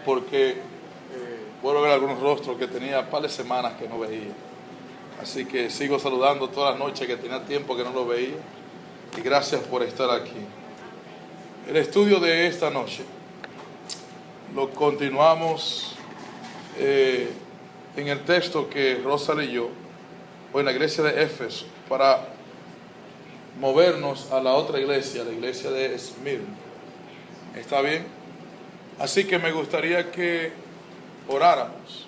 porque vuelvo a ver algunos rostros que tenía un par de semanas que no veía. Así que sigo saludando todas las noches que tenía tiempo que no lo veía. Y gracias por estar aquí. El estudio de esta noche lo continuamos en el texto que Rosa leyó, o en la iglesia de Éfeso, para movernos a la otra iglesia, la iglesia de Esmirna. ¿Está bien? Así que me gustaría que oráramos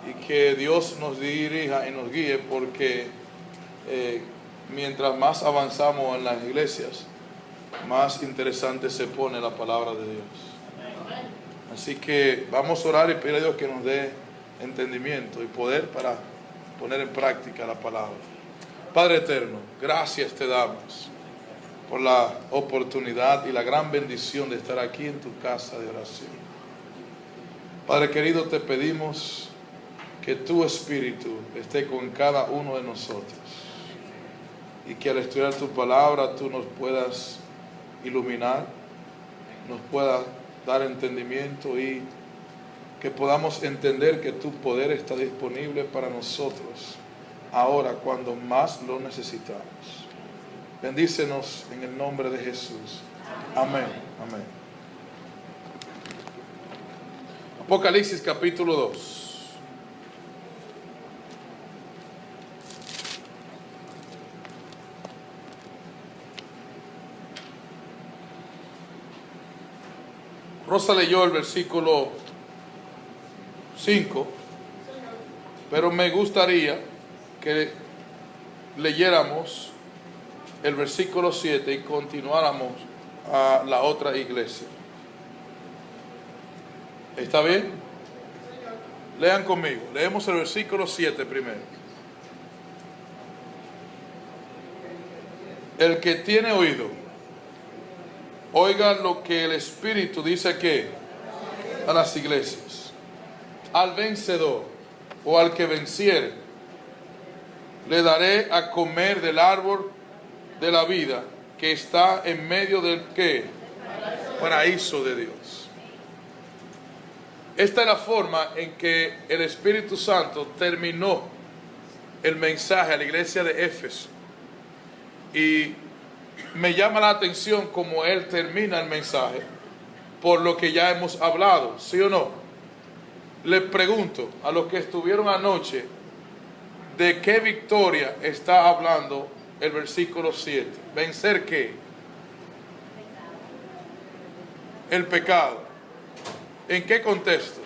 y que Dios nos dirija y nos guíe, porque mientras más avanzamos en las iglesias, más interesante se pone la palabra de Dios. Así que vamos a orar y pedir a Dios que nos dé entendimiento y poder para poner en práctica la palabra. Padre eterno, gracias te damos por la oportunidad y la gran bendición de estar aquí en tu casa de oración. Padre querido, te pedimos que tu Espíritu esté con cada uno de nosotros y que al estudiar tu palabra tú nos puedas iluminar, nos puedas dar entendimiento y que podamos entender que tu poder está disponible para nosotros ahora cuando más lo necesitamos. Bendícenos en el nombre de Jesús. Amén. Amén. Apocalipsis capítulo 2. Rosa leyó el versículo 5, pero me gustaría que leyéramos el versículo 7 y continuáramos a la otra iglesia. ¿Está bien? Lean conmigo. Leemos el versículo 7 primero. El que tiene oído, oiga lo que el Espíritu dice que a las iglesias. Al vencedor o al que venciere, le daré a comer del árbol de la vida que está en medio del ¿qué? Paraíso de Dios. Esta es la forma en que el Espíritu Santo terminó el mensaje a la iglesia de Éfeso. Y me llama la atención cómo él termina el mensaje, por lo que ya hemos hablado, ¿sí o no? Les pregunto a los que estuvieron anoche, ¿de qué victoria está hablando el versículo 7? ¿Vencer qué? El pecado. ¿En qué contexto?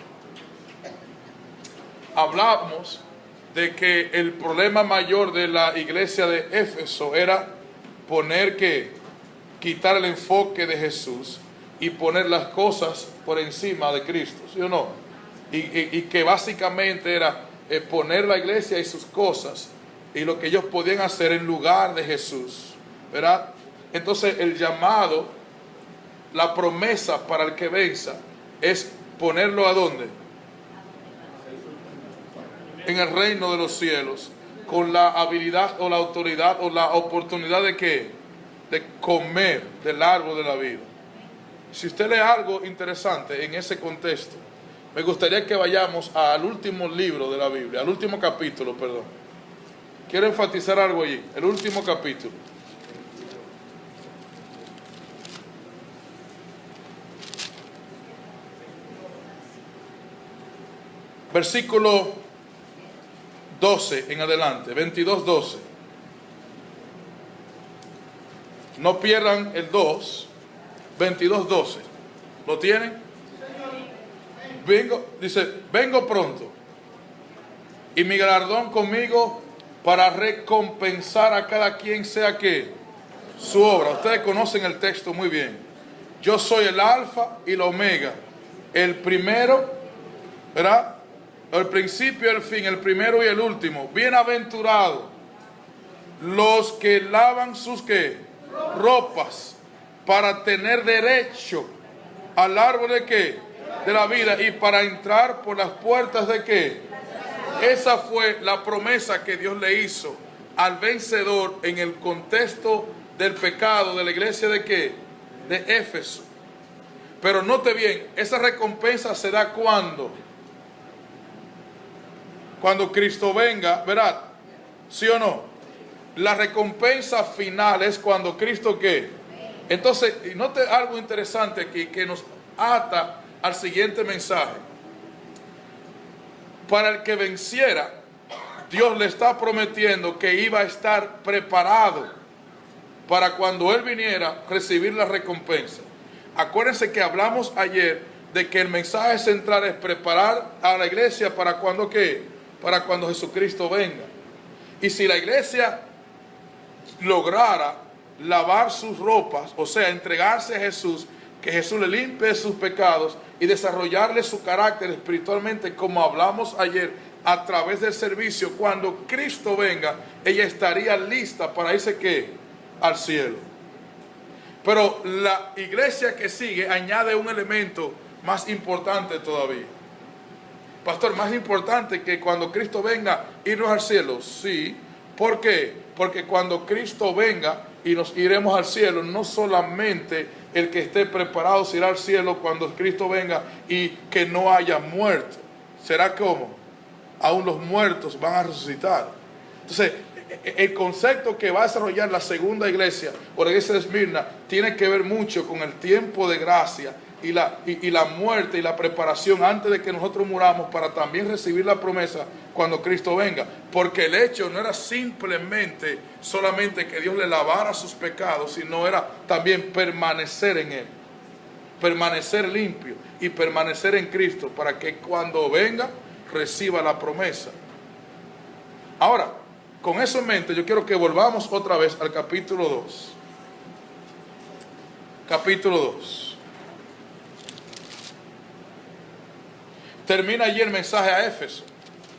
Hablamos de que el problema mayor de la iglesia de Éfeso era quitar el enfoque de Jesús y poner las cosas por encima de Cristo, ¿sí o no? Y que básicamente era poner la iglesia y sus cosas y lo que ellos podían hacer en lugar de Jesús, ¿verdad? Entonces el llamado, la promesa para el que venza es ponerlo ¿a dónde? En el reino de los cielos, con la habilidad o la autoridad o la oportunidad de ¿qué? De comer del árbol de la vida. Si usted lee algo interesante en ese contexto, me gustaría que vayamos al último libro de la Biblia, al último capítulo, perdón. Quiero enfatizar algo allí, el último capítulo. Versículo 12 en adelante, 22:12. No pierdan el 2, 22:12. ¿Lo tienen? Vengo pronto, y mi galardón conmigo para recompensar a cada quien sea que su obra. Ustedes conocen el texto muy bien. Yo soy el alfa y la omega, el primero, ¿verdad? El principio y el fin, el primero y el último. Bienaventurados los que lavan sus ¿qué? Ropas, para tener derecho al árbol de ¿qué? De la vida, y para entrar por las puertas de ¿qué? Esa fue la promesa que Dios le hizo al vencedor en el contexto del pecado de la iglesia de ¿qué? De Éfeso. Pero note bien, esa recompensa se da cuando Cristo venga, ¿verdad? ¿Sí o no? La recompensa final es cuando Cristo ¿qué? Entonces, note algo interesante aquí que nos ata al siguiente mensaje. Para el que venciera, Dios le está prometiendo que iba a estar preparado para cuando Él viniera recibir la recompensa. Acuérdense que hablamos ayer de que el mensaje central es preparar a la iglesia para cuando ¿qué? Para cuando Jesucristo venga. Y si la iglesia lograra lavar sus ropas, o sea, entregarse a Jesús, que Jesús le limpie sus pecados y desarrollarle su carácter espiritualmente, como hablamos ayer, a través del servicio, cuando Cristo venga, ella estaría lista para irse ¿qué? Al cielo. Pero la iglesia que sigue añade un elemento más importante todavía. Pastor, más importante que cuando Cristo venga, irnos al cielo. Sí. ¿Por qué? Porque cuando Cristo venga y nos iremos al cielo, no solamente el que esté preparado se irá al cielo cuando Cristo venga y que no haya muerto. ¿Será cómo? Aún los muertos van a resucitar. Entonces, el concepto que va a desarrollar la segunda iglesia, o la iglesia de Esmirna, tiene que ver mucho con el tiempo de gracia y la muerte y la preparación antes de que nosotros muramos para también recibir la promesa cuando Cristo venga. Porque el hecho no era solamente que Dios le lavara sus pecados, sino era también permanecer en Él, permanecer limpio y permanecer en Cristo para que cuando venga reciba la promesa. Ahora, con eso en mente, yo quiero que volvamos otra vez al capítulo 2. Capítulo 2. Termina allí el mensaje a Éfeso,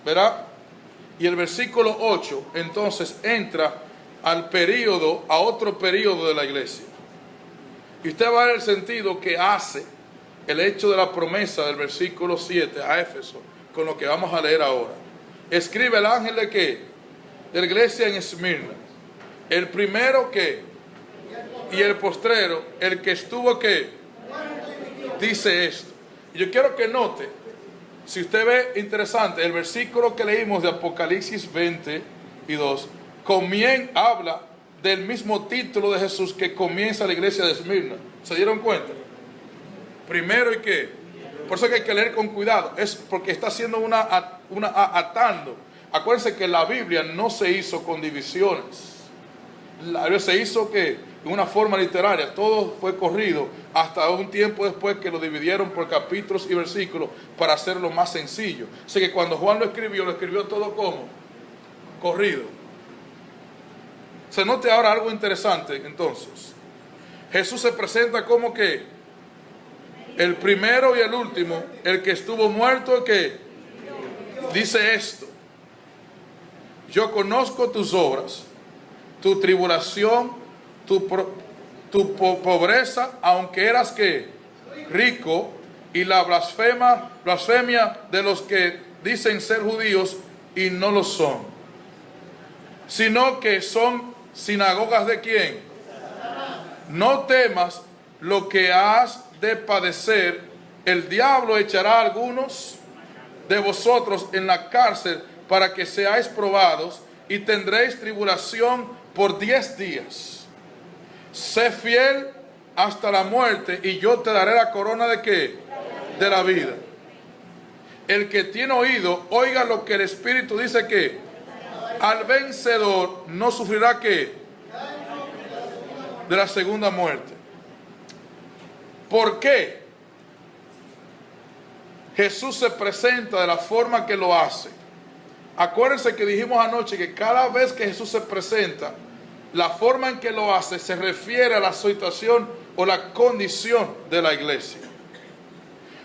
¿verdad? Y el versículo 8, entonces, entra a otro período de la iglesia. Y usted va a ver el sentido que hace el hecho de la promesa del versículo 7 a Éfeso, con lo que vamos a leer ahora. Escribe el ángel de ¿qué? De la iglesia en Esmirna. El primero que y el postrero, el que estuvo que dice esto. Y yo quiero que note, si usted ve interesante, el versículo que leímos de Apocalipsis 22, habla del mismo título de Jesús que comienza la iglesia de Esmirna. ¿Se dieron cuenta? Primero y qué. Por eso que hay que leer con cuidado. Es porque está haciendo una atando. Acuérdense que la Biblia no se hizo con divisiones. La Biblia se hizo que en una forma literaria. Todo fue corrido hasta un tiempo después que lo dividieron por capítulos y versículos para hacerlo más sencillo. Así que cuando Juan lo escribió todo como corrido. Se note ahora algo interesante entonces. Jesús se presenta como que el primero y el último, el que estuvo muerto, el que dice esto: yo conozco tus obras, tu tribulación, tu pobreza, aunque eras que rico, y la blasfemia de los que dicen ser judíos y no lo son, sino que son sinagogas de ¿quién? No temas lo que has de padecer. El diablo echará a algunos de vosotros en la cárcel para que seáis probados, y tendréis tribulación por 10 días. Sé fiel hasta la muerte, y yo te daré la corona de ¿qué? De la vida. El que tiene oído, oiga lo que el Espíritu dice, que al vencedor no sufrirá ¿qué? De la segunda muerte. ¿Por qué Jesús se presenta de la forma que lo hace? Acuérdense que dijimos anoche que cada vez que Jesús se presenta, la forma en que lo hace se refiere a la situación o la condición de la iglesia.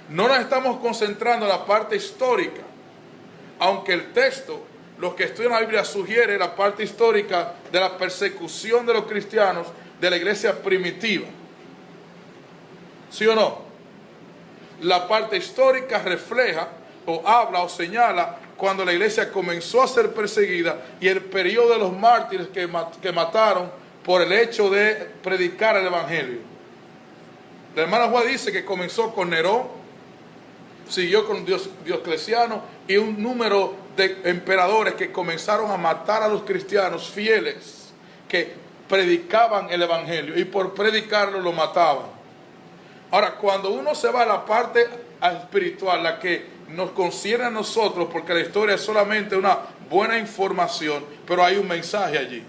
No nos estamos concentrando en la parte histórica, aunque el texto, los que estudian la Biblia, sugiere la parte histórica de la persecución de los cristianos de la iglesia primitiva. ¿Sí o no? La parte histórica refleja o habla o señala cuando la iglesia comenzó a ser perseguida y el periodo de los mártires que mataron por el hecho de predicar el evangelio. La hermana Juan dice que comenzó con Nerón, siguió con Diocleciano y un número de emperadores que comenzaron a matar a los cristianos fieles que predicaban el evangelio, y por predicarlo lo mataban. Ahora, cuando uno se va a la parte espiritual, la que nos concierne a nosotros, porque la historia es solamente una buena información, pero hay un mensaje allí.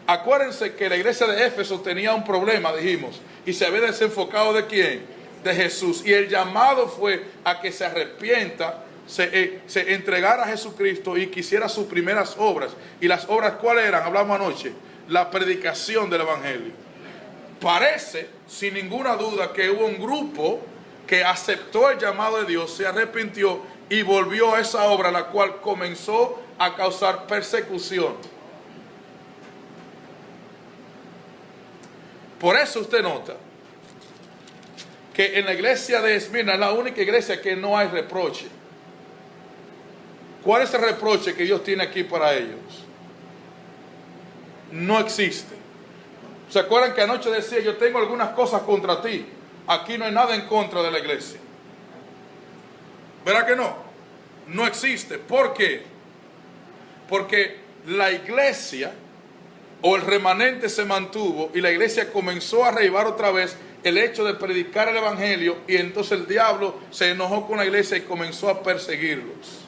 Acuérdense que la iglesia de Éfeso tenía un problema, dijimos, y se había desenfocado ¿de quién? De Jesús. Y el llamado fue a que se arrepienta, se entregara a Jesucristo y quisiera sus primeras obras. ¿Y las obras cuáles eran? Hablamos anoche, la predicación del evangelio. Parece, sin ninguna duda, que hubo un grupo que aceptó el llamado de Dios, se arrepintió y volvió a esa obra, la cual comenzó a causar persecución. Por eso usted nota que en la iglesia de Esmirna es la única iglesia que no hay reproche. ¿Cuál es el reproche que Dios tiene aquí para ellos? No existe. ¿Se acuerdan que anoche decía, yo tengo algunas cosas contra ti? Aquí no hay nada en contra de la iglesia. ¿Verdad que no? No existe. ¿Por qué? Porque la iglesia o el remanente se mantuvo y la iglesia comenzó a revivar otra vez el hecho de predicar el evangelio, y entonces el diablo se enojó con la iglesia y comenzó a perseguirlos.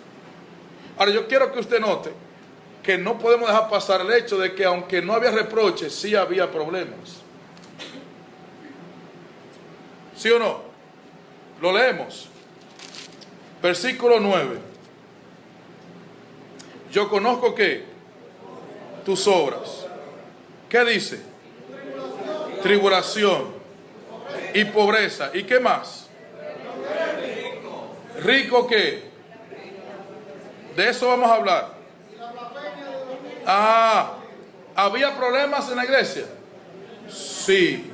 Ahora yo quiero que usted note que no podemos dejar pasar el hecho de que aunque no había reproches, sí había problemas. ¿Sí o no? Lo leemos. Versículo 9. Yo conozco que tus obras. ¿Qué dice? Tribulación y pobreza. ¿Y qué más? ¿Rico qué? De eso vamos a hablar. ¿Había problemas en la iglesia? Sí.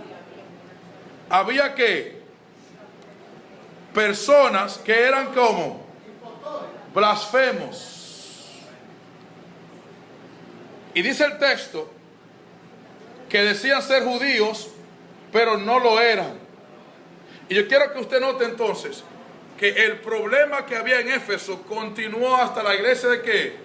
¿Había qué? Personas que eran como blasfemos. Y dice el texto que decían ser judíos, pero no lo eran. Y yo quiero que usted note entonces que el problema que había en Éfeso continuó hasta la iglesia de qué.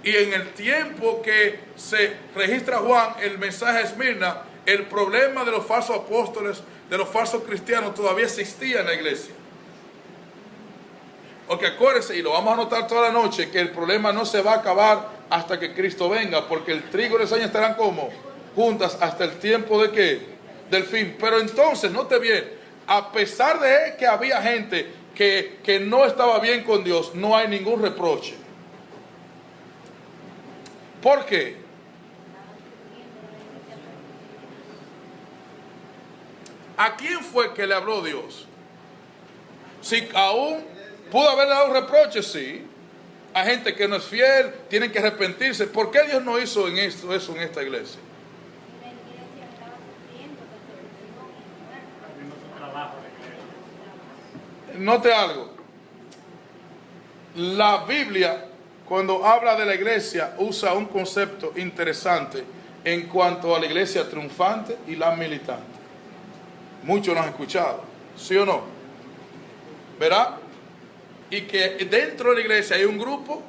Y en el tiempo que se registra Juan el mensaje de Esmirna, el problema de los falsos apóstoles, de los falsos cristianos, todavía existía en la iglesia. Porque acuérdense, y lo vamos a notar toda la noche, que el problema no se va a acabar hasta que Cristo venga, porque el trigo y la cizaña estarán como juntas hasta el tiempo de qué, del fin. Pero entonces, note bien, a pesar de que había gente que no estaba bien con Dios, no hay ningún reproche. ¿Por qué? ¿A quién fue que le habló Dios? Si aún pudo haberle dado reproches, sí. A gente que no es fiel, tienen que arrepentirse. ¿Por qué Dios no hizo eso en esta iglesia? Note algo. La Biblia, cuando habla de la iglesia, usa un concepto interesante en cuanto a la iglesia triunfante y la militante. Muchos lo han escuchado, ¿sí o no? ¿Verdad? Y que dentro de la iglesia hay un grupo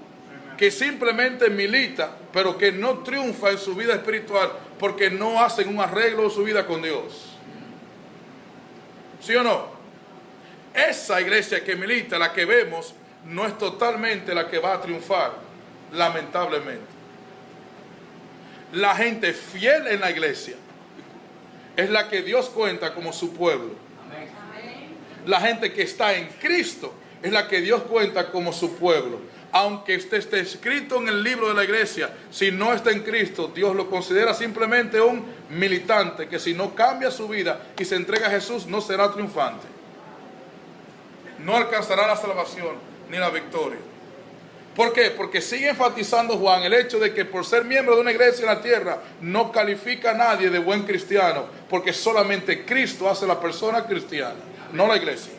que simplemente milita, pero que no triunfa en su vida espiritual porque no hacen un arreglo de su vida con Dios. ¿Sí o no? Esa iglesia que milita, la que vemos, no es totalmente la que va a triunfar, lamentablemente. La gente fiel en la iglesia es la que Dios cuenta como su pueblo. La gente que está en Cristo es la que Dios cuenta como su pueblo. Aunque usted esté escrito en el libro de la iglesia, si no está en Cristo, Dios lo considera simplemente un militante que si no cambia su vida y se entrega a Jesús, no será triunfante. No alcanzará la salvación ni la victoria. ¿Por qué? Porque sigue enfatizando Juan el hecho de que por ser miembro de una iglesia en la tierra no califica a nadie de buen cristiano, porque solamente Cristo hace la persona cristiana, no la iglesia.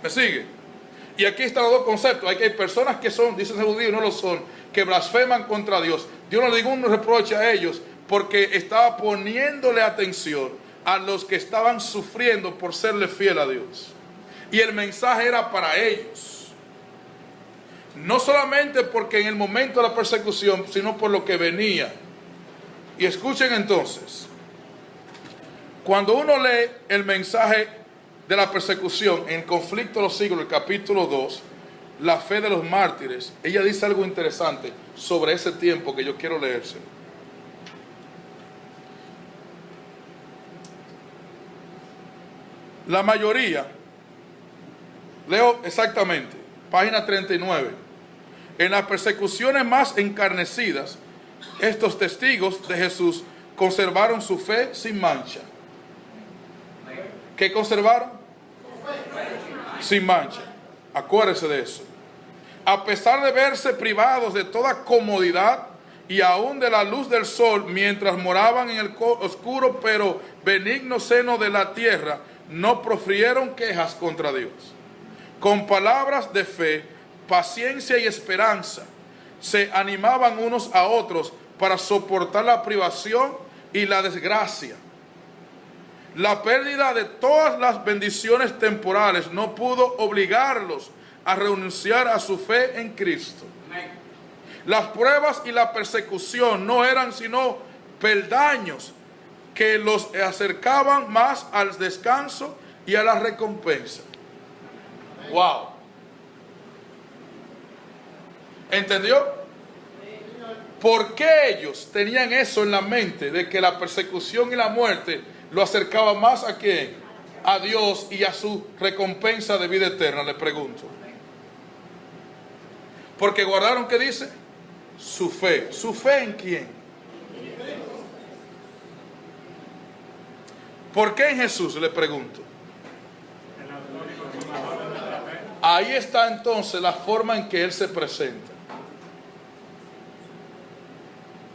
¿Me sigue? Y aquí están los dos conceptos. Hay personas que son, dicen judíos, no lo son, que blasfeman contra Dios. Dios no le diga un reproche a ellos, porque estaba poniéndole atención a los que estaban sufriendo por serle fiel a Dios. Y el mensaje era para ellos. No solamente porque en el momento de la persecución, sino por lo que venía. Y escuchen entonces, cuando uno lee el mensaje de la persecución en el conflicto de los siglos, el capítulo 2, la fe de los mártires, ella dice algo interesante sobre ese tiempo que yo quiero leérselo. La mayoría, leo exactamente, página 39. En las persecuciones más encarnecidas, estos testigos de Jesús conservaron su fe sin mancha. ¿Qué conservaron? Sin mancha. Acuérdese de eso. A pesar de verse privados de toda comodidad y aún de la luz del sol, mientras moraban en el oscuro pero benigno seno de la tierra, no profirieron quejas contra Dios. Con palabras de fe, paciencia y esperanza, se animaban unos a otros para soportar la privación y la desgracia. La pérdida de todas las bendiciones temporales no pudo obligarlos a renunciar a su fe en Cristo. Las pruebas y la persecución no eran sino peldaños que los acercaban más al descanso y a la recompensa. Wow. ¿Entendió? ¿Por qué ellos tenían eso en la mente de que la persecución y la muerte lo acercaba más a quién? A Dios y a su recompensa de vida eterna, le pregunto. Porque guardaron, ¿qué dice? Su fe. ¿Su fe en quién? ¿Por qué en Jesús? Le pregunto. Ahí está entonces la forma en que Él se presenta.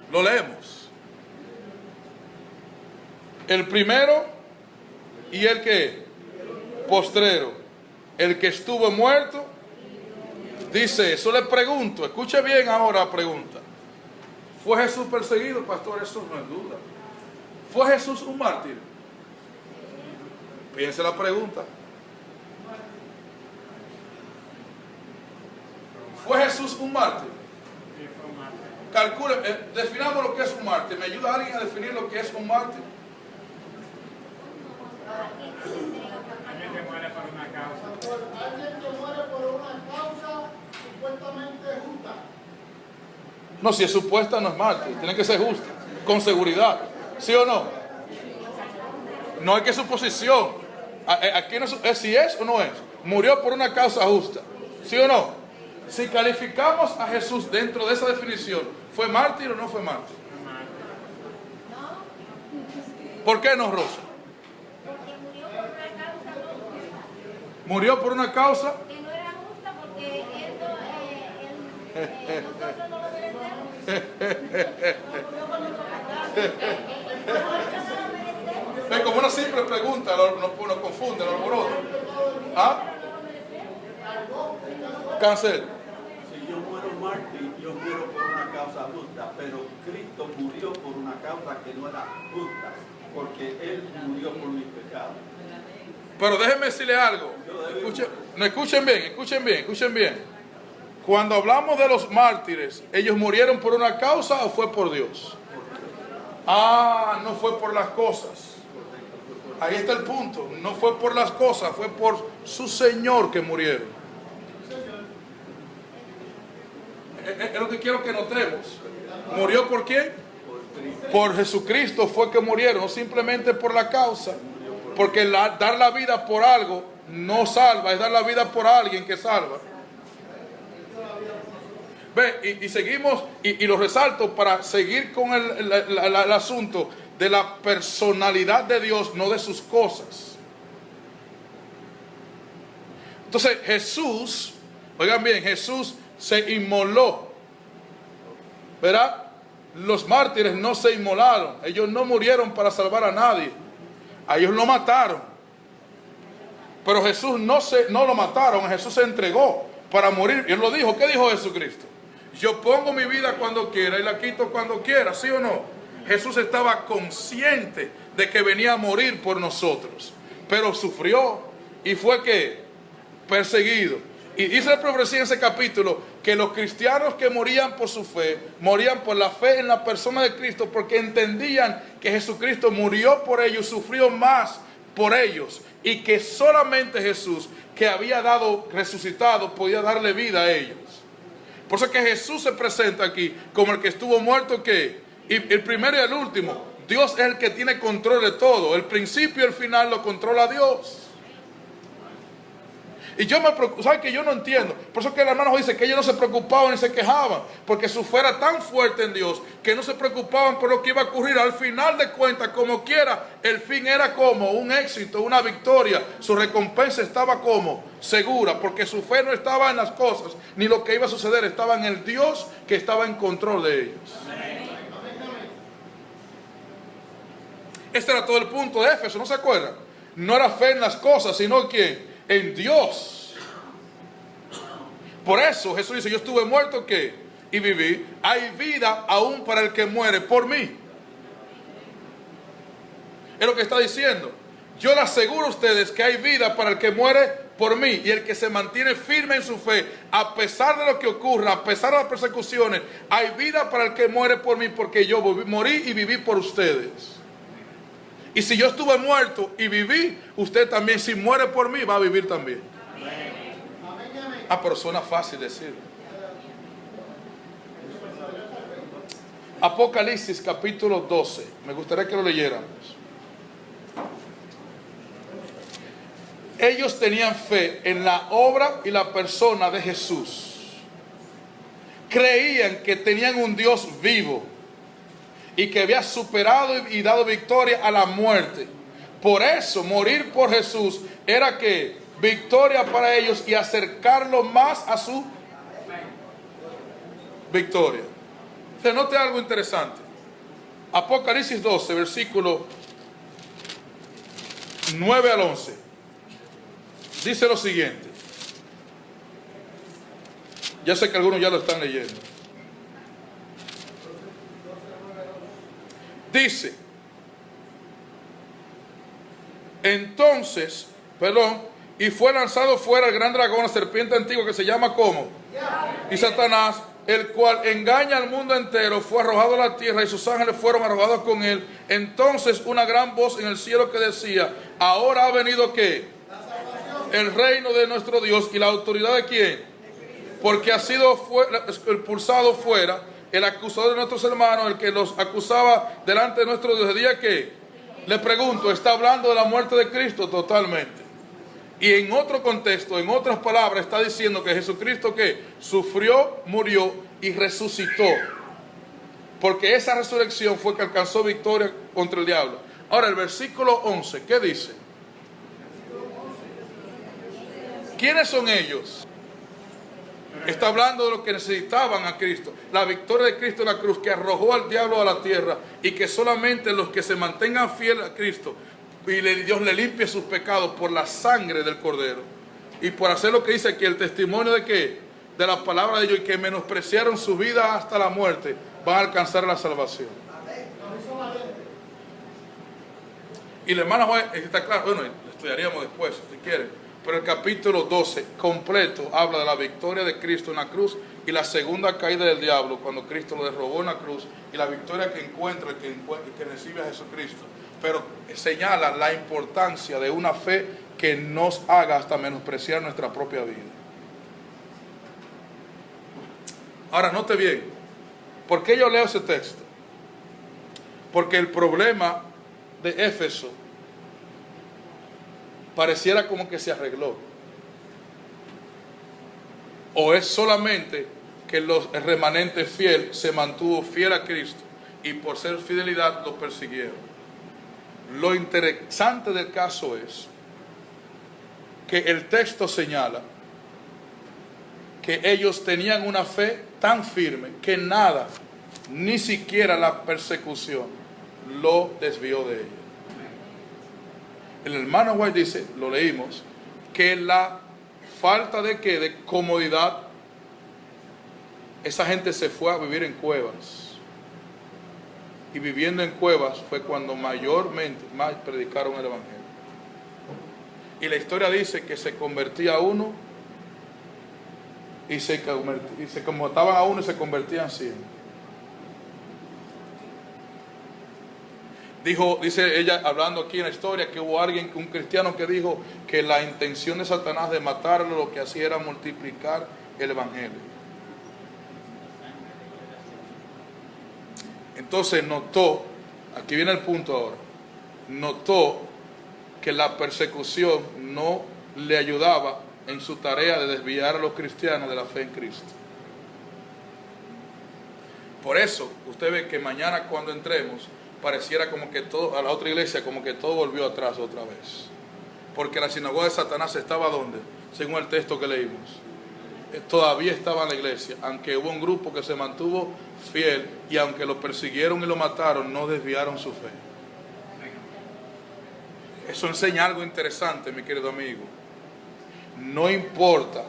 Lo leemos. El primero y el que postrero, el que estuvo muerto, dice eso. Le pregunto, escuche bien ahora la pregunta. ¿Fue Jesús perseguido, pastor? Eso no es duda. ¿Fue Jesús un mártir? Piense la pregunta. ¿Fue Jesús un mártir? Calcule, definamos lo que es un mártir. ¿Me ayuda alguien a definir lo que es un mártir? Alguien que muere por una causa. Alguien que muere por una causa supuestamente justa. No, si es supuesta no es mártir, tiene que ser justa, con seguridad. ¿Sí o no? No hay que suposición. Aquí no es si es o no es. Murió por una causa justa. ¿Sí o no? Si calificamos a Jesús dentro de esa definición, ¿fue mártir o no fue mártir? ¿Por qué no, Rosa? Porque murió por una causa no justa. Murió por una causa. Que no era justa porque nosotros no lo merecemos. Murió por nuestro pecado. Nosotros no lo merecemos. Es como una simple pregunta, nos confunde, nos alborota. ¿Ah? Cancel. Si yo muero mártir, yo muero por una causa justa, pero Cristo murió por una causa que no era justa, porque Él murió por mis pecados. Pero déjenme decirle algo. Escuchen bien. Cuando hablamos de los mártires, ¿ellos murieron por una causa o fue por Dios? Ah, no fue por las cosas. Ahí está el punto. No fue por las cosas, fue por su Señor que murieron. Es lo que quiero que notemos. ¿Murió por quién? Por Jesucristo fue que murieron, no simplemente por la causa. Porque dar la vida por algo no salva, es dar la vida por alguien que salva. Ve, y seguimos, y lo resalto para seguir con el asunto de la personalidad de Dios, no de sus cosas. Entonces Jesús, oigan bien, Jesús se inmoló, ¿verdad? Los mártires no se inmolaron, ellos no murieron para salvar a nadie, a ellos lo mataron, pero Jesús no lo mataron, Jesús se entregó para morir. Él lo dijo. ¿Qué dijo Jesucristo? Yo pongo mi vida cuando quiera y la quito cuando quiera, ¿sí o no? Jesús estaba consciente de que venía a morir por nosotros, pero sufrió y fue que perseguido. Y dice la profecía en ese capítulo que los cristianos que morían por su fe, morían por la fe en la persona de Cristo, porque entendían que Jesucristo murió por ellos, sufrió más por ellos, y que solamente Jesús, que había dado resucitado, podía darle vida a ellos. Por eso que Jesús se presenta aquí como el que estuvo muerto, que y el primero y el último. Dios es el que tiene control de todo. El principio y el final lo controla Dios. Y yo me preocupo, ¿sabes que yo no entiendo? Por eso que el hermano dice que ellos no se preocupaban ni se quejaban, porque su fe era tan fuerte en Dios que no se preocupaban por lo que iba a ocurrir. Al final de cuentas, como quiera, el fin era como un éxito, una victoria. Su recompensa estaba como segura, porque su fe no estaba en las cosas ni lo que iba a suceder, estaba en el Dios que estaba en control de ellos. Este era todo el punto de Éfeso, ¿no se acuerdan? No era fe en las cosas, sino que en Dios. Por eso Jesús dice: yo estuve muerto, ¿qué? Y viví. Hay vida aún para el que muere por mí. Es lo que está diciendo. Yo le aseguro a ustedes que hay vida para el que muere por mí, y el que se mantiene firme en su fe, a pesar de lo que ocurra, a pesar de las persecuciones. Hay vida para el que muere por mí, porque yo morí y viví por ustedes. Y si yo estuve muerto y viví, usted también, si muere por mí, va a vivir también. Ah, pero suena fácil decirlo. Apocalipsis capítulo 12. Me gustaría que lo leyéramos. Ellos tenían fe en la obra y la persona de Jesús. Creían que tenían un Dios vivo y que había superado y dado victoria a la muerte. Por eso morir por Jesús era que victoria para ellos y acercarlo más a su victoria. Te note algo interesante. Apocalipsis 12, versículo 9 al 11. Dice lo siguiente. Ya sé que algunos ya lo están leyendo. Dice, entonces, y fue lanzado fuera el gran dragón, la serpiente antigua que se llama ¿cómo? Y Satanás, el cual engaña al mundo entero, fue arrojado a la tierra y sus ángeles fueron arrojados con él. Entonces una gran voz en el cielo que decía: ahora ha venido ¿qué? El reino de nuestro Dios y la autoridad de ¿quién? Porque ha sido expulsado fuera el acusador de nuestros hermanos, el que los acusaba delante de nuestro Dios. ¿De día qué? Le pregunto, ¿está hablando de la muerte de Cristo? Totalmente. Y en otro contexto, en otras palabras, está diciendo que Jesucristo ¿qué? Sufrió, murió y resucitó. Porque esa resurrección fue que alcanzó victoria contra el diablo. Ahora el versículo 11, ¿qué dice? ¿Quiénes son ellos? Está hablando de lo que necesitaban a Cristo. La victoria de Cristo en la cruz, que arrojó al diablo a la tierra, y que solamente los que se mantengan fieles a Cristo y Dios le limpie sus pecados por la sangre del Cordero y por hacer lo que dice aquí, el testimonio de que de la palabra de Dios, y que menospreciaron su vida hasta la muerte, van a alcanzar la salvación. Y la hermana Juan está claro, bueno, estudiaríamos después si quieren. Pero el capítulo 12 completo habla de la victoria de Cristo en la cruz y la segunda caída del diablo cuando Cristo lo derrobó en la cruz, y la victoria que encuentra el que recibe a Jesucristo. Pero señala la importancia de una fe que nos haga hasta menospreciar nuestra propia vida. Ahora note bien, ¿por qué yo leo ese texto? Porque el problema de Éfeso pareciera como que se arregló. O es solamente que el remanente fiel se mantuvo fiel a Cristo y por ser fidelidad lo persiguieron. Lo interesante del caso es que el texto señala que ellos tenían una fe tan firme que nada, ni siquiera la persecución, lo desvió de ella. El hermano White dice, lo leímos, que la falta de ¿qué? De comodidad, esa gente se fue a vivir en cuevas. y viviendo en cuevas fue cuando mayormente más predicaron el Evangelio. Y la historia dice que se convertía uno y se convertían a uno y se convertían 100. Dice ella, hablando aquí en la historia, que hubo un cristiano que dijo que la intención de Satanás de matarlo lo que hacía era multiplicar el Evangelio. Entonces notó, aquí viene el punto ahora, notó que la persecución no le ayudaba en su tarea de desviar a los cristianos de la fe en Cristo. Por eso, usted ve que mañana cuando entremos, pareciera como que todo, a la otra iglesia, como que todo volvió atrás otra vez. Porque la sinagoga de Satanás estaba ¿dónde? Según el texto que leímos. Todavía estaba en la iglesia, aunque hubo un grupo que se mantuvo fiel y aunque lo persiguieron y lo mataron, no desviaron su fe. Eso enseña algo interesante, mi querido amigo. No importa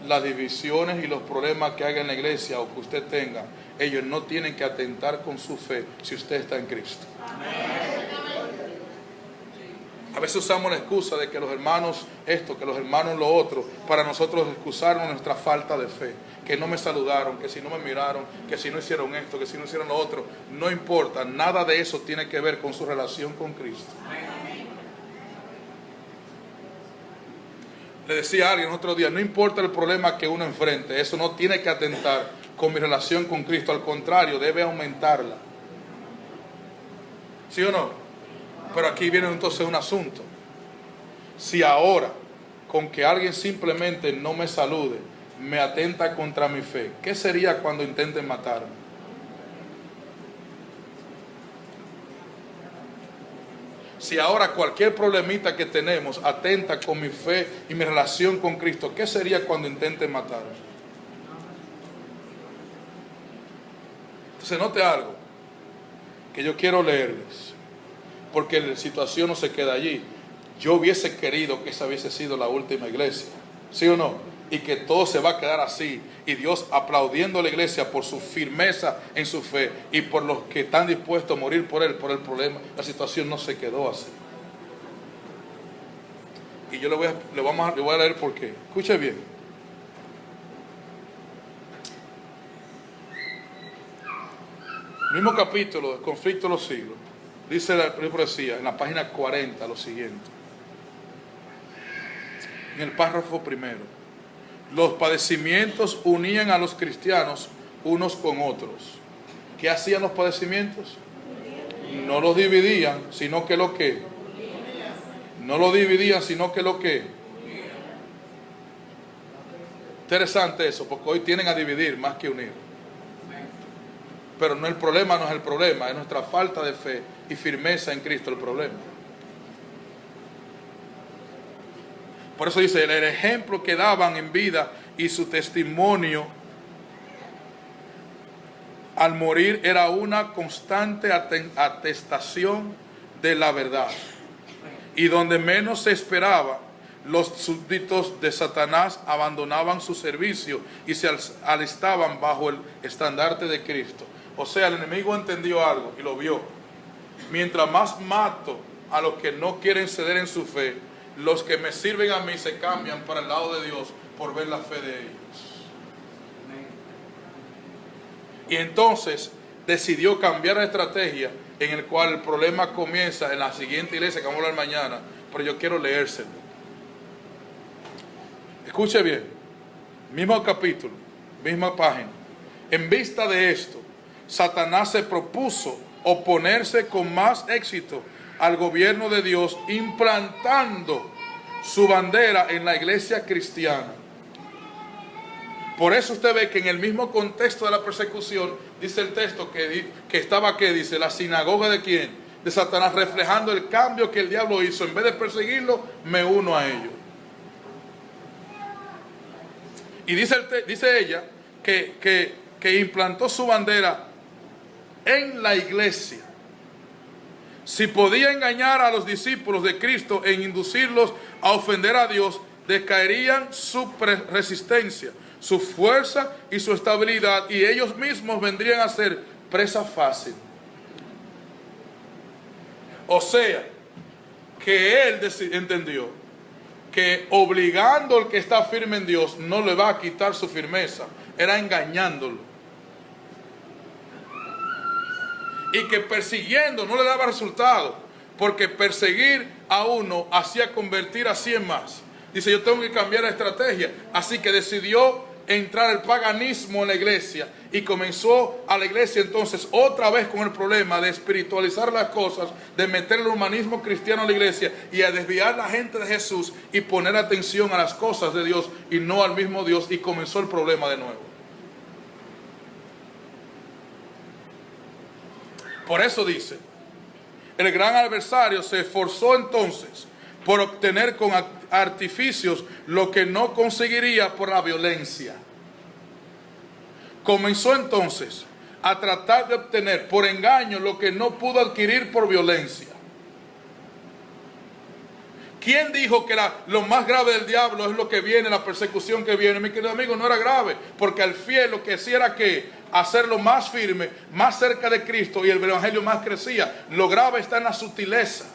las divisiones y los problemas que haya en la iglesia o que usted tenga, ellos no tienen que atentar con su fe si usted está en Cristo. A veces usamos la excusa de que los hermanos esto, que los hermanos lo otro, para nosotros excusarnos nuestra falta de fe. Que no me saludaron, que si no me miraron, que si no hicieron esto, que si no hicieron lo otro. No importa, nada de eso tiene que ver con su relación con Cristo. Le decía a alguien otro día, no importa el problema que uno enfrente, eso no tiene que atentar con mi relación con Cristo, al contrario, debe aumentarla. ¿Sí o no? Pero aquí viene entonces un asunto. Si ahora, con que alguien simplemente no me salude, me atenta contra mi fe, ¿qué sería cuando intenten matarme? Si ahora cualquier problemita que tenemos atenta con mi fe y mi relación con Cristo, ¿qué sería cuando intenten matarme? Entonces note algo que yo quiero leerles, porque la situación no se queda allí. Yo hubiese querido que esa hubiese sido la última iglesia, ¿sí o no? Y que todo se va a quedar así, y Dios aplaudiendo a la iglesia por su firmeza en su fe y por los que están dispuestos a morir por él, por el problema. La situación no se quedó así. Y yo le voy a leer por qué. Escuche bien. Mismo capítulo del conflicto de los siglos. Dice la profecía en la página 40 lo siguiente. En el párrafo primero. Los padecimientos unían a los cristianos unos con otros. ¿Qué hacían los padecimientos? No los dividían, sino que lo que. No lo dividían, sino que lo que. Interesante eso, porque hoy tienen a dividir más que unir. Pero no, el problema no es el problema, es nuestra falta de fe y firmeza en Cristo el problema. Por eso dice, el ejemplo que daban en vida y su testimonio al morir era una constante atestación de la verdad. Y donde menos se esperaba, los súbditos de Satanás abandonaban su servicio y se alistaban bajo el estandarte de Cristo. O sea, el enemigo entendió algo y lo vio. Mientras más mato a los que no quieren ceder en su fe, los que me sirven a mí se cambian para el lado de Dios por ver la fe de ellos. Y entonces decidió cambiar la estrategia, en el cual el problema comienza en la siguiente iglesia que vamos a hablar mañana, pero yo quiero leérselo. Escuche bien, mismo capítulo, misma página. En vista de esto, Satanás se propuso oponerse con más éxito al gobierno de Dios, implantando su bandera en la iglesia cristiana. Por eso usted ve que en el mismo contexto de la persecución, dice el texto que estaba, ¿qué dice? La sinagoga de ¿quién? De Satanás, reflejando el cambio que el diablo hizo. En vez de perseguirlo, me uno a ellos. Y dice ella que implantó su bandera en la iglesia. Si podía engañar a los discípulos de Cristo en inducirlos a ofender a Dios, decaerían su resistencia, su fuerza y su estabilidad, y ellos mismos vendrían a ser presa fácil. O sea, que él entendió que obligando al que está firme en Dios no le va a quitar su firmeza, era engañándolo. Y que persiguiendo no le daba resultado, porque perseguir a uno hacía convertir a 100 más. Dice, yo tengo que cambiar la estrategia. Así que decidió entrar el paganismo en la iglesia y comenzó a la iglesia entonces otra vez con el problema de espiritualizar las cosas, de meter el humanismo cristiano a la iglesia y a desviar a la gente de Jesús y poner atención a las cosas de Dios y no al mismo Dios, y comenzó el problema de nuevo. Por eso dice, el gran adversario se esforzó entonces por obtener con artificios lo que no conseguiría por la violencia. Comenzó entonces a tratar de obtener por engaño lo que no pudo adquirir por violencia. ¿Quién dijo que lo más grave del diablo es lo que viene, la persecución que viene? Mi querido amigo, no era grave, porque al fiel lo que hacía era que hacerlo más firme, más cerca de Cristo, y el evangelio más crecía. Lo grave está en la sutileza.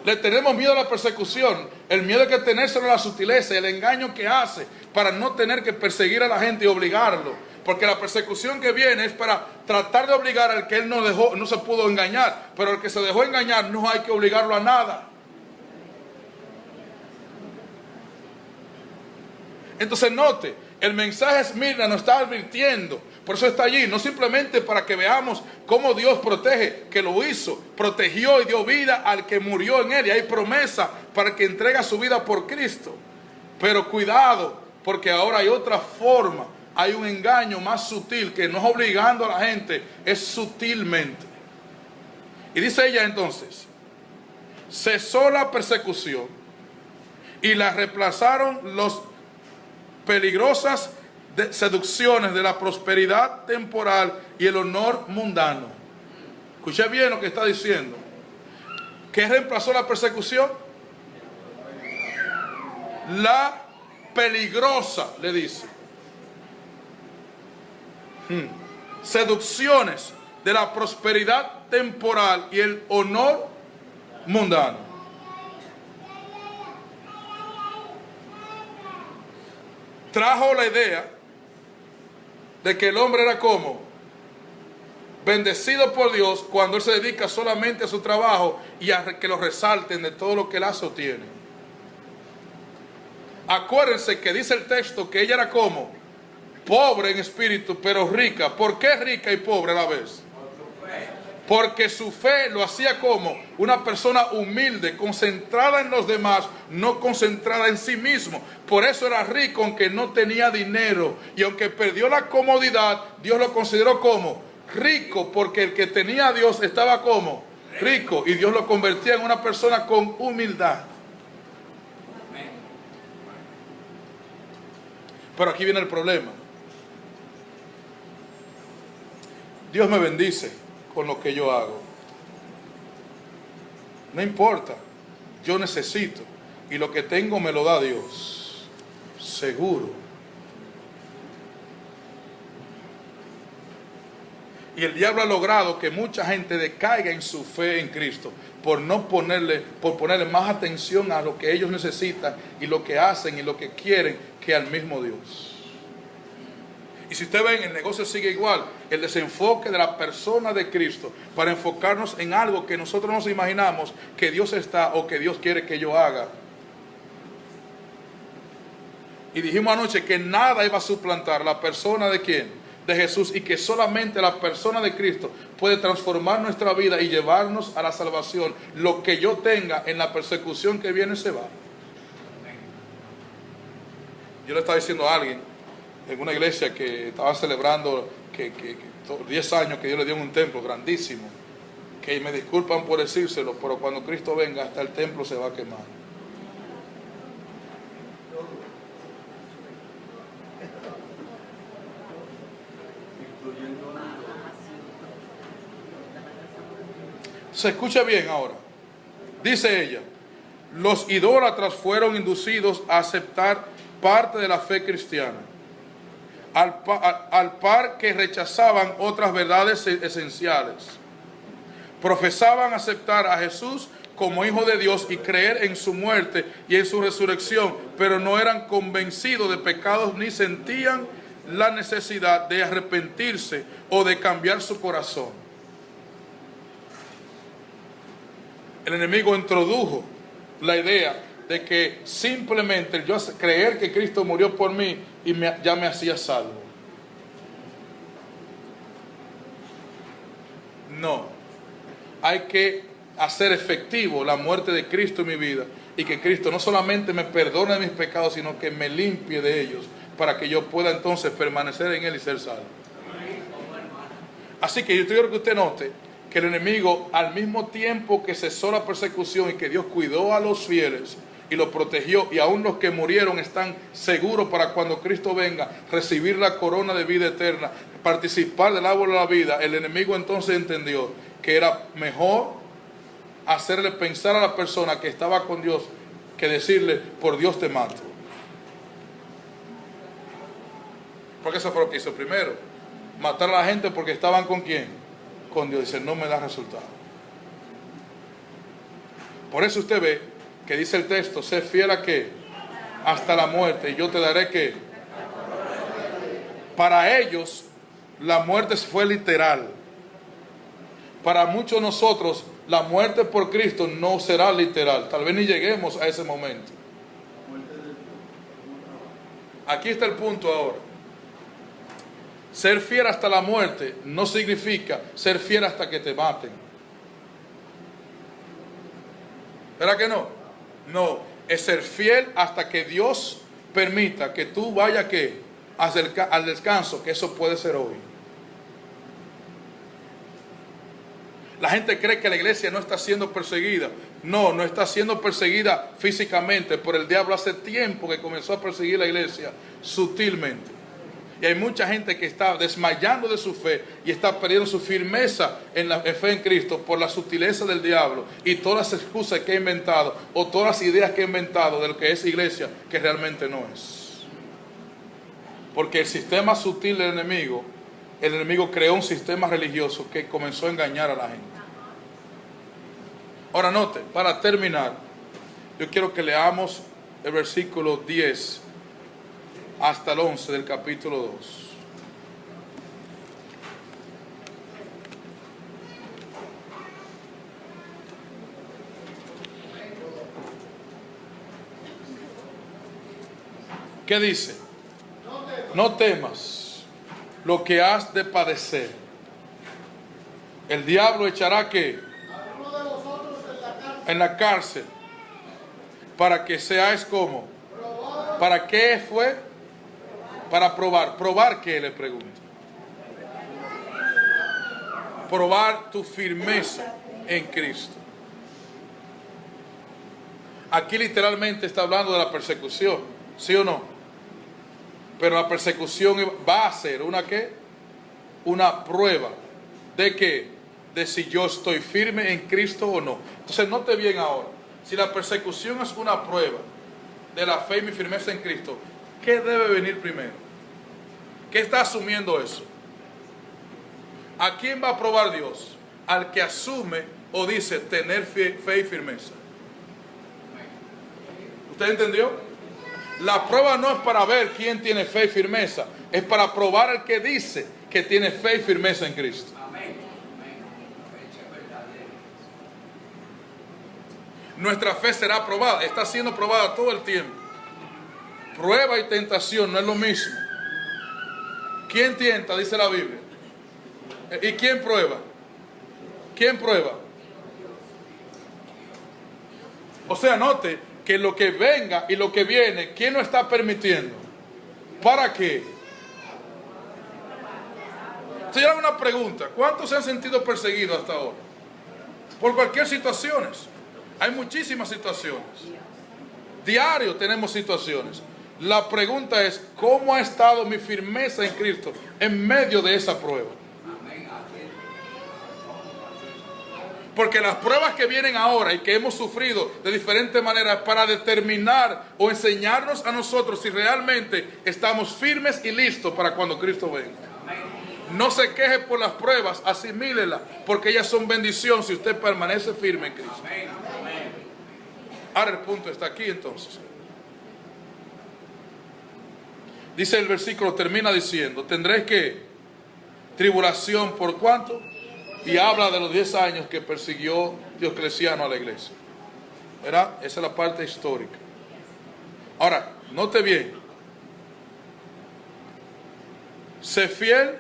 Le tenemos miedo a la persecución. El miedo hay que tenérselo a la sutileza, el engaño que hace para no tener que perseguir a la gente y obligarlo. Porque la persecución que viene es para tratar de obligar al que él no se pudo engañar. Pero al que se dejó engañar no hay que obligarlo a nada. Entonces note, el mensaje Esmirna nos está advirtiendo. Por eso está allí, no simplemente para que veamos cómo Dios protege, que lo hizo, protegió y dio vida al que murió en él. Y hay promesa para que entrega su vida por Cristo. Pero cuidado, porque ahora hay otra forma. Hay un engaño más sutil que no es obligando a la gente, es sutilmente. Y dice ella entonces, cesó la persecución y la reemplazaron los peligrosas seducciones de la prosperidad temporal y el honor mundano. Escuché bien lo que está diciendo. ¿Qué reemplazó la persecución? La peligrosa, le dice. Seducciones de la prosperidad temporal y el honor mundano. Trajo la idea de que el hombre era como bendecido por Dios cuando él se dedica solamente a su trabajo y a que lo resalten de todo lo que él hace o tiene. Acuérdense que dice el texto que ella era como pobre en espíritu, pero rica. ¿Por qué rica y pobre a la vez? Porque su fe lo hacía como una persona humilde, concentrada en los demás, no concentrada en sí mismo. Por eso era rico aunque no tenía dinero. Y aunque perdió la comodidad, Dios lo consideró como rico, porque el que tenía a Dios estaba como rico. Y Dios lo convertía en una persona con humildad. Pero aquí viene el problema. Dios me bendice con lo que yo hago. No importa, yo necesito, y lo que tengo me lo da Dios, seguro. Y el diablo ha logrado que mucha gente decaiga en su fe en Cristo por ponerle más atención a lo que ellos necesitan y lo que hacen y lo que quieren que al mismo Dios. Y si usted ve, el negocio sigue igual. El desenfoque de la persona de Cristo para enfocarnos en algo que nosotros nos imaginamos que Dios está o que Dios quiere que yo haga. Y dijimos anoche que nada iba a suplantar la persona de ¿quién? De Jesús, y que solamente la persona de Cristo puede transformar nuestra vida y llevarnos a la salvación. Lo que yo tenga en la persecución que viene se va. Yo le estaba diciendo a alguien en una iglesia que estaba celebrando que 10 años que Dios le dio en un templo grandísimo, que me disculpan por decírselo, pero cuando Cristo venga hasta el templo se va a quemar. Se escucha bien ahora. Dice ella, los idólatras fueron inducidos a aceptar parte de la fe cristiana, al par que rechazaban otras verdades esenciales. Profesaban aceptar a Jesús como Hijo de Dios y creer en su muerte y en su resurrección, pero no eran convencidos de pecados ni sentían la necesidad de arrepentirse o de cambiar su corazón. El enemigo introdujo la idea de que simplemente yo creer que Cristo murió por mí y ya me hacía salvo. No, hay que hacer efectivo la muerte de Cristo en mi vida y que Cristo no solamente me perdone de mis pecados, sino que me limpie de ellos para que yo pueda entonces permanecer en Él y ser salvo. Así que yo quiero que usted note que el enemigo, al mismo tiempo que cesó la persecución y que Dios cuidó a los fieles y los protegió, y aún los que murieron están seguros para cuando Cristo venga recibir la corona de vida eterna, participar del árbol de la vida, el enemigo entonces entendió que era mejor hacerle pensar a la persona que estaba con Dios que decirle, por Dios te mato. Porque eso fue lo que hizo primero, matar a la gente porque estaban con ¿quién? Con Dios. Dice, no me da resultado. Por eso usted ve que dice el texto, sé fiel a qué, hasta la muerte, y yo te daré qué. Para ellos la muerte fue literal. Para muchos de nosotros la muerte por Cristo no será literal. Tal vez ni lleguemos a ese momento. Aquí está el punto ahora. Ser fiel hasta la muerte no significa ser fiel hasta que te maten. ¿Verdad que no? No, es ser fiel hasta que Dios permita que tú vayas al descanso, que eso puede ser hoy. La gente cree que la iglesia no está siendo perseguida. No, no está siendo perseguida físicamente, por el diablo hace tiempo que comenzó a perseguir la iglesia sutilmente. Y hay mucha gente que está desmayando de su fe y está perdiendo su firmeza en la fe en Cristo por la sutileza del diablo y todas las excusas que ha inventado o todas las ideas que ha inventado de lo que es iglesia, que realmente no es. Porque el sistema sutil del enemigo, el enemigo creó un sistema religioso que comenzó a engañar a la gente. Ahora note, para terminar, yo quiero que leamos el versículo 10 hasta el 11 del capítulo 2. ¿Qué dice? No temas lo que has de padecer. El diablo echará ¿qué? Alguno de vosotros En la cárcel, para que seáis como. ¿Para qué fue? Para probar. ¿Probar qué? Le pregunto. Probar tu firmeza en Cristo. Aquí literalmente está hablando de la persecución, ¿sí o no? Pero la persecución va a ser ¿una qué? Una prueba. ¿De qué? De si yo estoy firme en Cristo o no. Entonces note bien ahora. Si la persecución es una prueba de la fe y mi firmeza en Cristo, ¿qué debe venir primero? ¿Qué está asumiendo eso? ¿A quién va a probar Dios? Al que asume o dice tener fe y firmeza. ¿Usted entendió? La prueba no es para ver quién tiene fe y firmeza, es para probar al que dice que tiene fe y firmeza en Cristo. Nuestra fe será probada, está siendo probada todo el tiempo. Prueba y tentación no es lo mismo. ¿Quién tienta? Dice la Biblia. ¿Y quién prueba? ¿Quién prueba? O sea, note que lo que venga y lo que viene, ¿quién lo está permitiendo? ¿Para qué? Se hago una pregunta. ¿Cuántos se han sentido perseguidos hasta ahora? Por cualquier situación. Hay muchísimas situaciones. Diario tenemos situaciones. La pregunta es, ¿cómo ha estado mi firmeza en Cristo en medio de esa prueba? Porque las pruebas que vienen ahora y que hemos sufrido de diferentes maneras para determinar o enseñarnos a nosotros si realmente estamos firmes y listos para cuando Cristo venga. No se queje por las pruebas, asimílelas, porque ellas son bendición si usted permanece firme en Cristo. Ahora el punto está aquí entonces. Dice el versículo, termina diciendo, tendréis que tribulación por cuánto, y habla de los 10 años que persiguió Diocleciano a la iglesia. ¿Verdad? Esa es la parte histórica. Ahora, note bien, sé fiel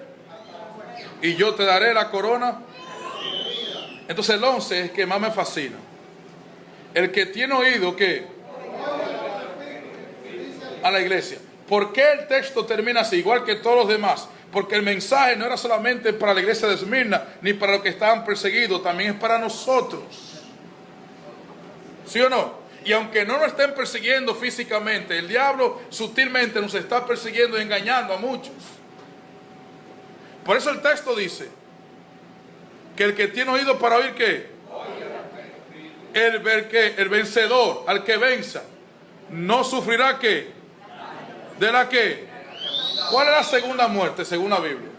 y yo te daré la corona. Entonces el 11 es que más me fascina. El que tiene oído, ¿qué? A la iglesia. ¿Por qué el texto termina así? Igual que todos los demás. Porque el mensaje no era solamente para la iglesia de Esmirna, ni para los que estaban perseguidos, también es para nosotros. ¿Sí o no? Y aunque no nos estén persiguiendo físicamente, el diablo sutilmente nos está persiguiendo y engañando a muchos. Por eso el texto dice que el que tiene oído para oír, ¿qué? El vencedor, al que venza, no sufrirá, ¿qué? ¿De la qué? ¿Cuál es la segunda muerte según la Biblia?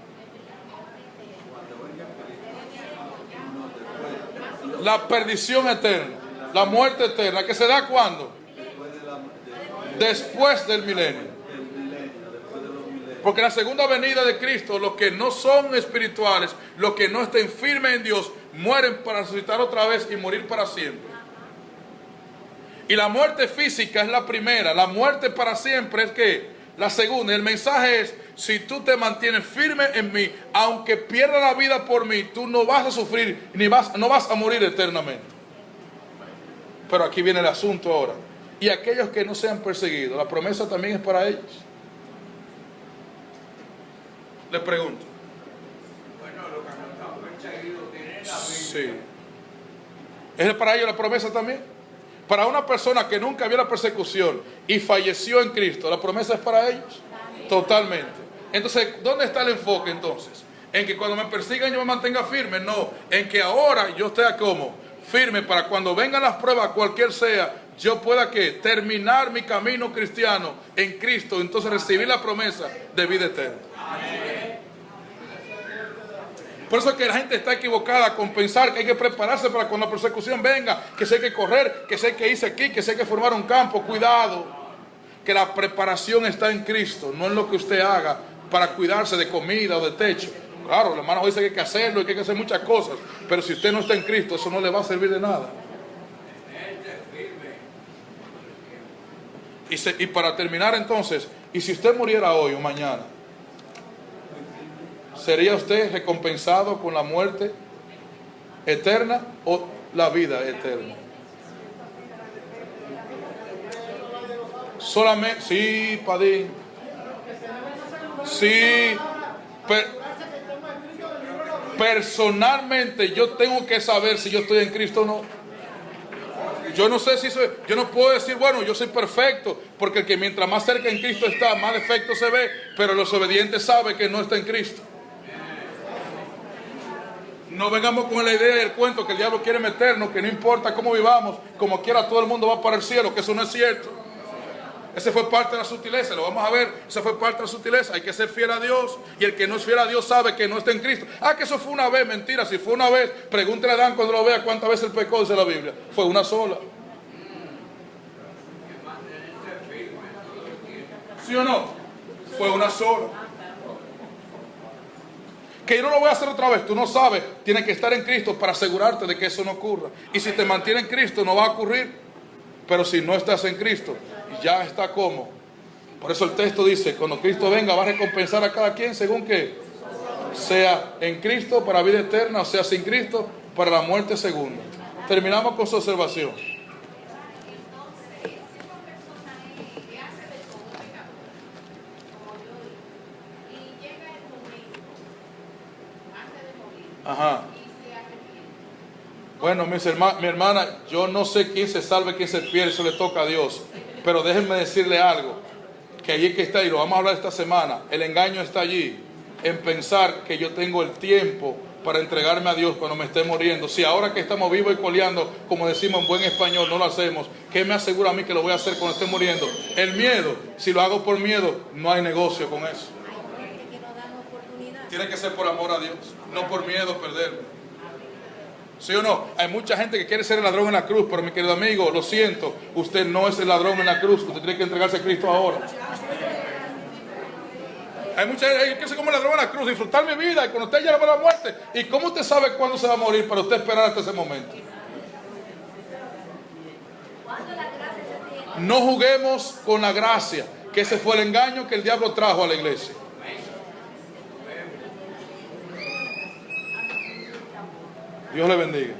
La perdición eterna, la muerte eterna, que se da ¿cuándo? Después del milenio. Porque la segunda venida de Cristo, los que no son espirituales, los que no estén firmes en Dios, mueren para resucitar otra vez y morir para siempre. Y la muerte física es la primera, la muerte para siempre es que la segunda. El mensaje es, si tú te mantienes firme en mí, aunque pierda la vida por mí, tú no vas a sufrir, no vas a morir eternamente. Pero aquí viene el asunto ahora. Y aquellos que no sean perseguidos, la promesa también es para ellos. Les pregunto. Bueno, los que no están perseguidos tienen la vida. Sí. ¿Es para ellos la promesa también? Para una persona que nunca vio la persecución y falleció en Cristo, ¿la promesa es para ellos? Totalmente. Entonces, ¿dónde está el enfoque entonces? ¿En que cuando me persigan yo me mantenga firme? No, en que ahora yo esté como firme para cuando vengan las pruebas, cualquier sea, yo pueda que terminar mi camino cristiano en Cristo, entonces recibir la promesa de vida eterna. Por eso es que la gente está equivocada con pensar que hay que prepararse para cuando la persecución venga, que sé que correr, que sé que irse aquí, que sé que formar un campo. Cuidado, que la preparación está en Cristo, no en lo que usted haga para cuidarse de comida o de techo. Claro, el hermano dice que hay que hacerlo y que hay que hacer muchas cosas, pero si usted no está en Cristo, eso no le va a servir de nada. Y para terminar entonces, y si usted muriera hoy o mañana, ¿sería usted recompensado con la muerte eterna o la vida eterna? Solamente, sí, Padín. Sí, personalmente yo tengo que saber si yo estoy en Cristo o no. Yo no sé si soy, yo no puedo decir, bueno, yo soy perfecto, porque el que mientras más cerca en Cristo está, más defecto se ve, pero los obedientes saben que no está en Cristo. No vengamos con la idea del cuento que el diablo quiere meternos, que no importa cómo vivamos, como quiera todo el mundo va para el cielo, que eso no es cierto. Ese fue parte de la sutileza, lo vamos a ver, esa fue parte de la sutileza. Hay que ser fiel a Dios, y el que no es fiel a Dios sabe que no está en Cristo. Que eso fue una vez, mentira, si fue una vez, pregúntele a Adán cuando lo vea cuántas veces él pecó, dice la Biblia. Fue una sola. ¿Sí o no? Fue una sola. Que yo no lo voy a hacer otra vez, tú no sabes, tienes que estar en Cristo para asegurarte de que eso no ocurra. Y si te mantienes en Cristo no va a ocurrir, pero si no estás en Cristo, ya está como. Por eso el texto dice, cuando Cristo venga va a recompensar a cada quien según que sea en Cristo para vida eterna, o sea sin Cristo para la muerte segunda. Terminamos con su observación. Ajá. Bueno, mi hermana, yo no sé quién se salve, quién se pierde, eso le toca a Dios. Pero déjenme decirle algo, que allí que está, y lo vamos a hablar esta semana, el engaño está allí. en pensar que yo tengo el tiempo para entregarme a Dios cuando me esté muriendo. Si ahora que estamos vivos y coleando, como decimos en buen español, no lo hacemos, ¿qué me asegura a mí que lo voy a hacer cuando esté muriendo? El miedo, si lo hago por miedo, no hay negocio con eso. Tiene que ser por amor a Dios, no por miedo a perderme. ¿Sí o no? Hay mucha gente que quiere ser el ladrón en la cruz, pero mi querido amigo, lo siento, usted no es el ladrón en la cruz, usted tiene que entregarse a Cristo ahora. Hay mucha gente que ser como el ladrón en la cruz, disfrutar mi vida y cuando usted llegue a la muerte. ¿Y cómo usted sabe cuándo se va a morir para usted esperar hasta ese momento? No juguemos con la gracia, que ese fue el engaño que el diablo trajo a la iglesia. Dios le bendiga.